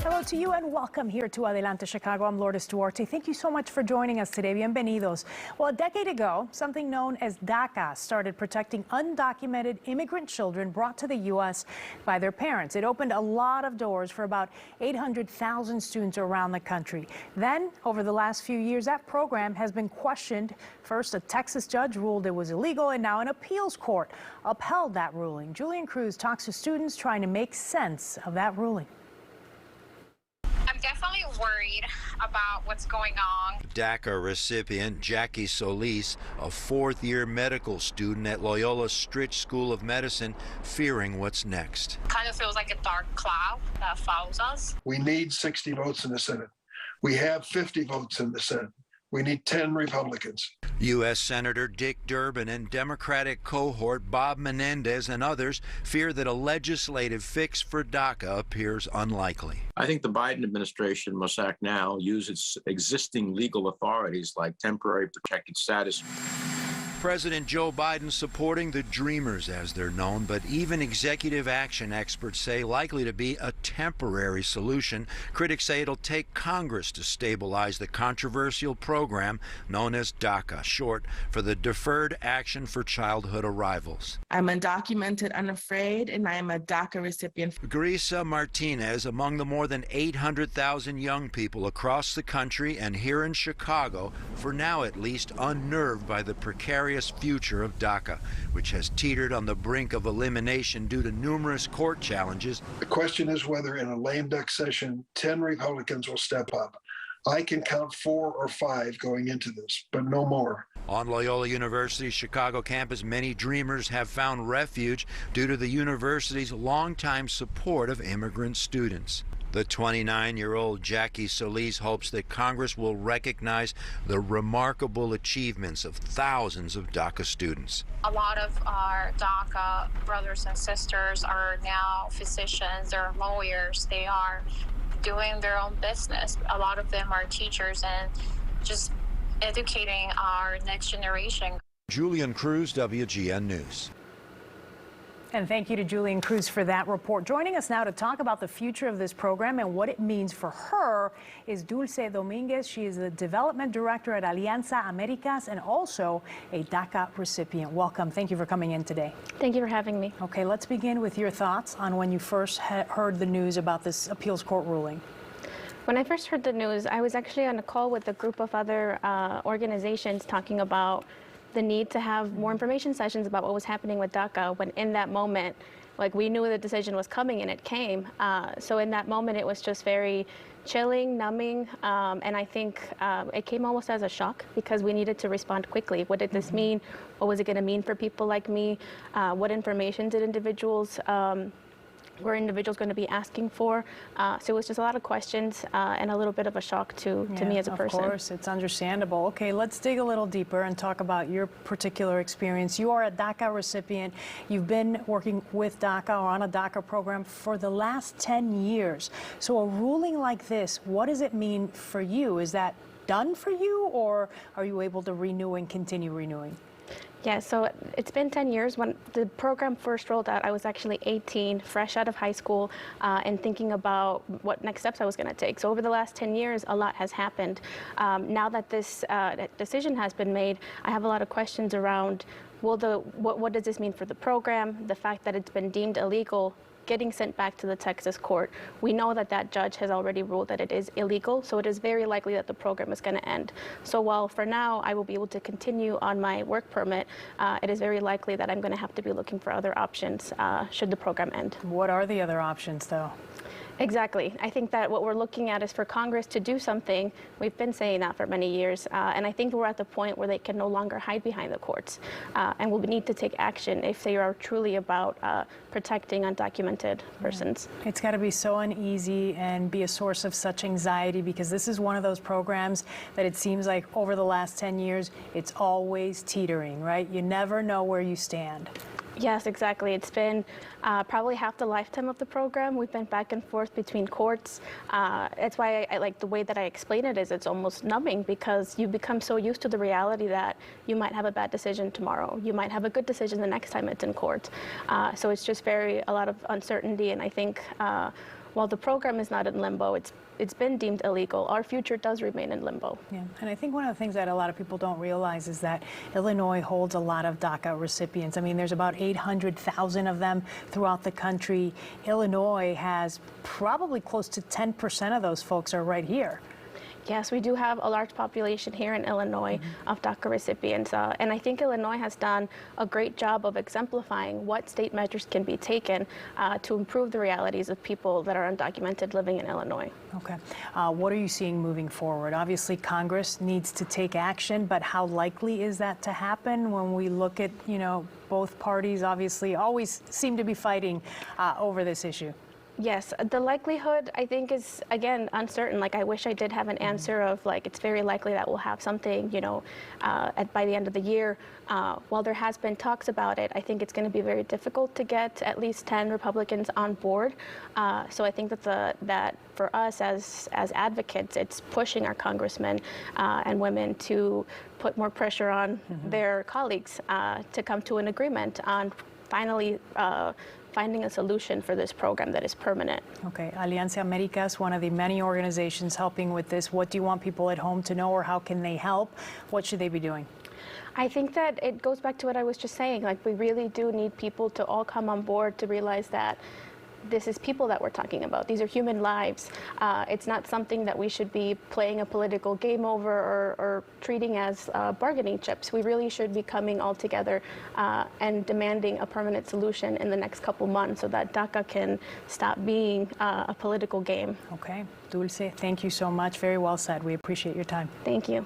Hello to you and welcome here to Adelante Chicago. I'm Lourdes Duarte. Thank you so much for joining us today. Bienvenidos. Well, a decade ago, something known as DACA started protecting undocumented immigrant children brought to the U.S. by their parents. It opened a lot of doors for about 800,000 students around the country. Then, over the last few years, that program has been questioned. First, a Texas judge ruled it was illegal, and now an appeals court upheld that ruling. Julian Cruz talks to students trying to make sense of that ruling. I'm definitely worried about what's going on. DACA recipient Jackie Solis, a fourth-year medical student at Loyola Stritch School of Medicine, fearing what's next. Kind of feels like a dark cloud that follows us. We need 60 votes in the Senate. We have 50 votes in the Senate. We need 10 Republicans. U.S. Senator Dick Durbin and Democratic cohort Bob Menendez and others fear that a legislative fix for DACA appears unlikely. I think the Biden administration must act now, use its existing legal authorities like temporary protected status. President Joe Biden supporting the Dreamers, as they're known, but even executive action experts say likely to be a temporary solution. Critics say it'll take Congress to stabilize the controversial program known as DACA, short for the Deferred Action for Childhood Arrivals. I'm undocumented, unafraid, and I am a DACA recipient. Grisa Martinez, among the more than 800,000 young people across the country and here in Chicago, for now at least, unnerved by the precarious future of DACA, which has teetered on the brink of elimination due to numerous court challenges. The question is whether in a lame duck session, 10 Republicans will step up. I can count 4 or 5 going into this, but no more. On Loyola University's Chicago campus, many Dreamers have found refuge due to the university's longtime support of immigrant students. The 29-year-old Jackie Solis hopes that Congress will recognize the remarkable achievements of thousands of DACA students. A lot of our DACA brothers and sisters are now physicians, they're lawyers, they are doing their own business. A lot of them are teachers and just educating our next generation. Julian Cruz, WGN News. And thank you to Julian Cruz for that report. Joining us now to talk about the future of this program and what it means for her is Dulce Dominguez. She is the development director at Alianza Americas and also a DACA recipient. Welcome. Thank you for coming in today. Thank you for having me. Okay, let's begin with your thoughts on when you first heard the news about this appeals court ruling. When I first heard the news, I was actually on a call with a group of other organizations talking about the need to have more information sessions about what was happening with DACA, when in that moment, like, we knew the decision was coming and it came. So in that moment, it was just very chilling, numbing, and I think it came almost as a shock because we needed to respond quickly. What did this mean? What was it going to mean for people like me? What information did were individuals going to be asking for? So it was just a lot of questions and a little bit of a shock to me as a person. Of course, it's understandable. Okay, let's dig a little deeper and talk about your particular experience. You are a DACA recipient. You've been working with DACA or on a DACA program for the last 10 years. So a ruling like this, what does it mean for you? Is that done for you, or are you able to renew and continue renewing? Yeah, so it's been 10 years. When the program first rolled out, I was actually 18, fresh out of high school, and thinking about what next steps I was going to take. So over the last 10 years, a lot has happened. Now that this decision has been made, I have a lot of questions around, what does this mean for the program, the fact that it's been deemed illegal, getting sent back to the Texas court. We know that that judge has already ruled that it is illegal, so it is very likely that the program is going to end. So while for now I will be able to continue on my work permit, it is very likely that I'm going to have to be looking for other options should the program end. What are the other options, though? Exactly. I think that what we're looking at is for Congress to do something. We've been saying that for many years, and I think we're at the point where they can no longer hide behind the courts, and we'll need to take action if they are truly about protecting undocumented persons. It's got to be so uneasy and be a source of such anxiety, because this is one of those programs that it seems like over the last 10 years, it's always teetering, right? You never know where you stand. Yes, exactly. It's been probably half the lifetime of the program. We've been back and forth between courts. That's why I like the way that I explain it is it's almost numbing, because you become so used to the reality that you might have a bad decision tomorrow. You might have a good decision the next time it's in court. So it's just a lot of uncertainty, and I think while the program is not in limbo, it's been deemed illegal. Our future does remain in limbo. Yeah, and I think one of the things that a lot of people don't realize is that Illinois holds a lot of DACA recipients. I mean, there's about 800,000 of them throughout the country. Illinois has probably close to 10% of those folks are right here. Yes, we do have a large population here in Illinois of DACA recipients, and I think Illinois has done a great job of exemplifying what state measures can be taken to improve the realities of people that are undocumented living in Illinois. Okay. What are you seeing moving forward? Obviously, Congress needs to take action, but how likely is that to happen when we look at, both parties obviously always seem to be fighting over this issue? Yes, the likelihood, I think, is, again, uncertain. Like, I wish I did have an answer of, like, it's very likely that we'll have something, by the end of the year. While there has been talks about it, I think it's going to be very difficult to get at least 10 Republicans on board. So I think that for us as advocates, it's pushing our congressmen and women to put more pressure on their colleagues to come to an agreement on finally finding a solution for this program that is permanent. Okay, Alianza Americas, one of the many organizations helping with this. What do you want people at home to know, or how can they help? What should they be doing? I think that it goes back to what I was just saying. Like, we really do need people to all come on board to realize that this is people that we're talking about. These are human lives. It's not something that we should be playing a political game over or treating as bargaining chips. We really should be coming all together and demanding a permanent solution in the next couple months so that DACA can stop being a political game. Okay, Dulce, thank you so much. Very well said. We appreciate your time. Thank you.